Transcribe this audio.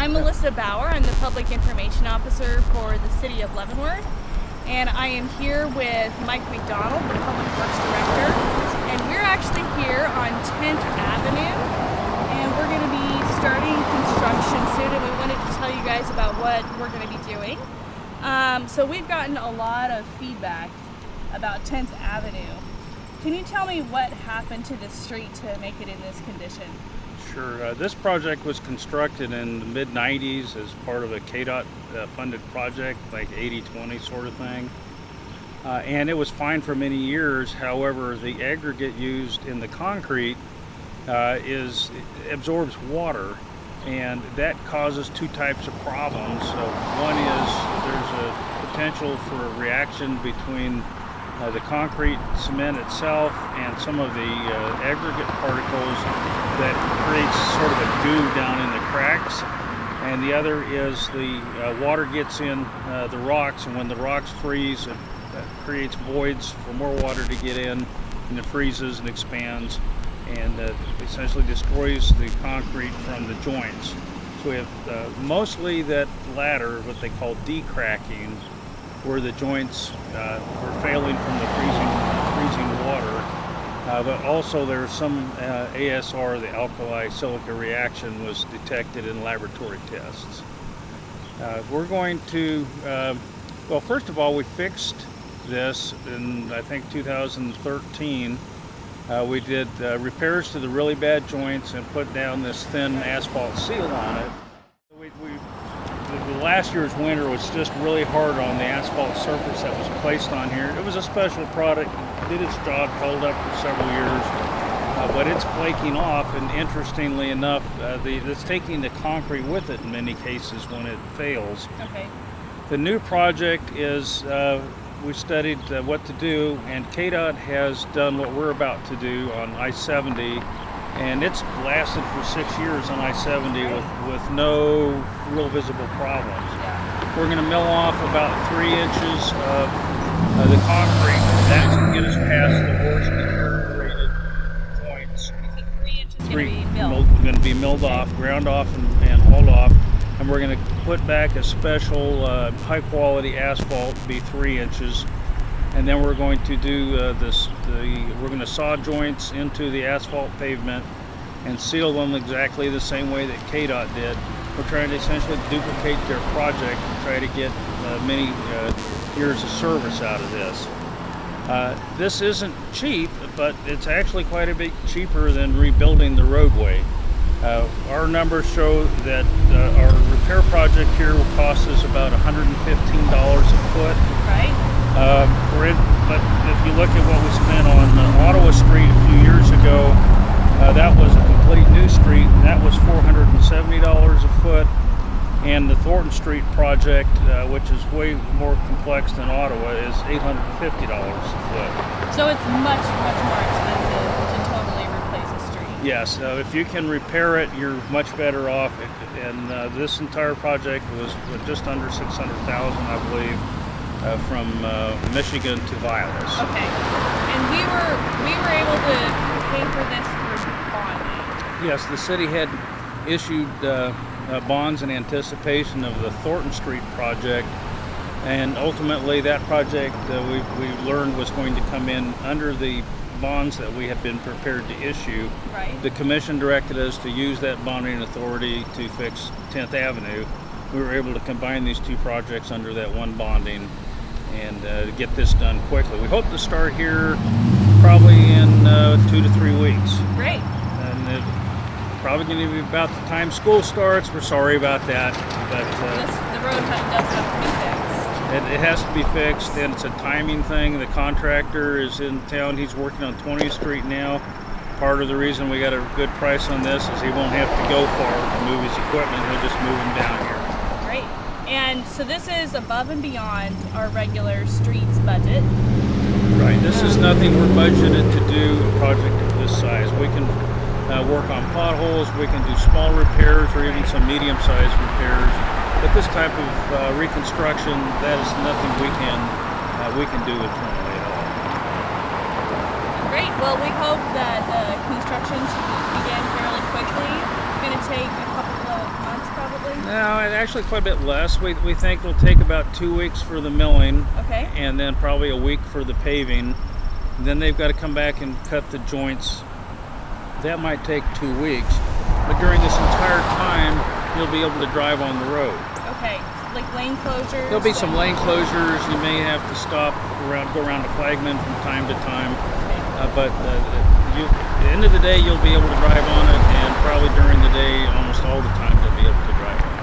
I'm Melissa Bauer. I'm the Public Information Officer for the City of Leavenworth. And I am here with Mike McDonald, the Public Works Director. And we're actually here on 10th Avenue. And we're going to be starting construction soon. And we wanted to tell you guys about what we're going to be doing. So we've gotten a lot of feedback about 10th Avenue. Can you tell me what happened to this street to make it in this condition? Sure. This project was constructed in the mid-90s as part of a KDOT funded project, like 80-20 sort of thing. And it was fine for many years. However, the aggregate used in the concrete absorbs water, and that causes two types of problems. One is there's a potential for a reaction between the concrete cement itself and some of the aggregate particles that creates sort of a goo down in the cracks. And the other is the water gets in the rocks, and when the rocks freeze, it creates voids for more water to get in, and it freezes and expands and essentially destroys the concrete from the joints. So we have mostly that latter, what they call decracking, where the joints were failing from the freezing water. But also there's some ASR, the alkali silica reaction, was detected in laboratory tests. We're going to, well, first of all, we fixed this in, I think, 2013. We did repairs to the really bad joints and put down this thin asphalt seal on it. The last year's winter was just really hard on the asphalt surface that was placed on here. It was a special product, did its job, held up for several years, but it's flaking off, and interestingly enough, it's taking the concrete with it in many cases when it fails. Okay. The new project is, we studied what to do, and KDOT has done what we're about to do on I-70, and it's lasted for 6 years on I-70 with no real visible problems. Yeah. We're going to mill off about 3 inches of the concrete. That's going to get us past the worst deteriorated joints. You said 3 inches going to be milled. Going to be milled off, ground off, and hauled off. And we're going to put back a special high-quality asphalt, be 3 inches. And then we're going to do we're going to saw joints into the asphalt pavement and seal them exactly the same way that KDOT did. We're trying to essentially duplicate their project and try to get many years of service out of this. This isn't cheap, but it's actually quite a bit cheaper than rebuilding the roadway. Our numbers show that our repair project here will cost us about $115 a foot. Right. But if you look at what we spent on Ottawa Street a few years ago, that was a complete new street, and that was $470 a foot. And the Thornton Street project, which is way more complex than Ottawa, is $850 a foot. So it's much, much more expensive to totally replace a street. Yes, if you can repair it, you're much better off. And this entire project was just under $600,000, I believe. From Michigan to Vilas. Okay, and we were able to pay for this through bonding. Yes, the city had issued bonds in anticipation of the Thornton Street project, and ultimately that project we learned was going to come in under the bonds that we had been prepared to issue. Right. The commission directed us to use that bonding authority to fix 10th Avenue. We were able to combine these two projects under that one bonding and get this done quickly. We hope to start here probably in 2 to 3 weeks. Great. And it's probably going to be about the time school starts. We're sorry about that, but The road does have to be fixed. it has to be fixed, and it's a timing thing. The contractor is in town. He's working on 20th Street now. Part of the reason we got a good price on this is he won't have to go far to move his equipment. He'll just move them down here. Great. And so this is above and beyond our regular streets budget. Right. This is nothing we're budgeted to do a project of this size. We can work on potholes. We can do small repairs or even some medium-sized repairs. But this type of reconstruction, that is nothing we can do internally at all. Great. Well, we hope that construction should begin fairly quickly. It's going to take a couple of months probably. No, actually quite a bit less. We think it'll take about 2 weeks for the milling, Okay. and then probably a week for the paving. And then they've got to come back and cut the joints. That might take 2 weeks, but during this entire time, you'll be able to drive on the road. Okay. Like lane closures? There'll be some lane closures. You may have to stop go around to Flagman from time to time, but at the end of the day, you'll be able to drive on it, and probably during the day, almost all the time, you'll be able to drive on it.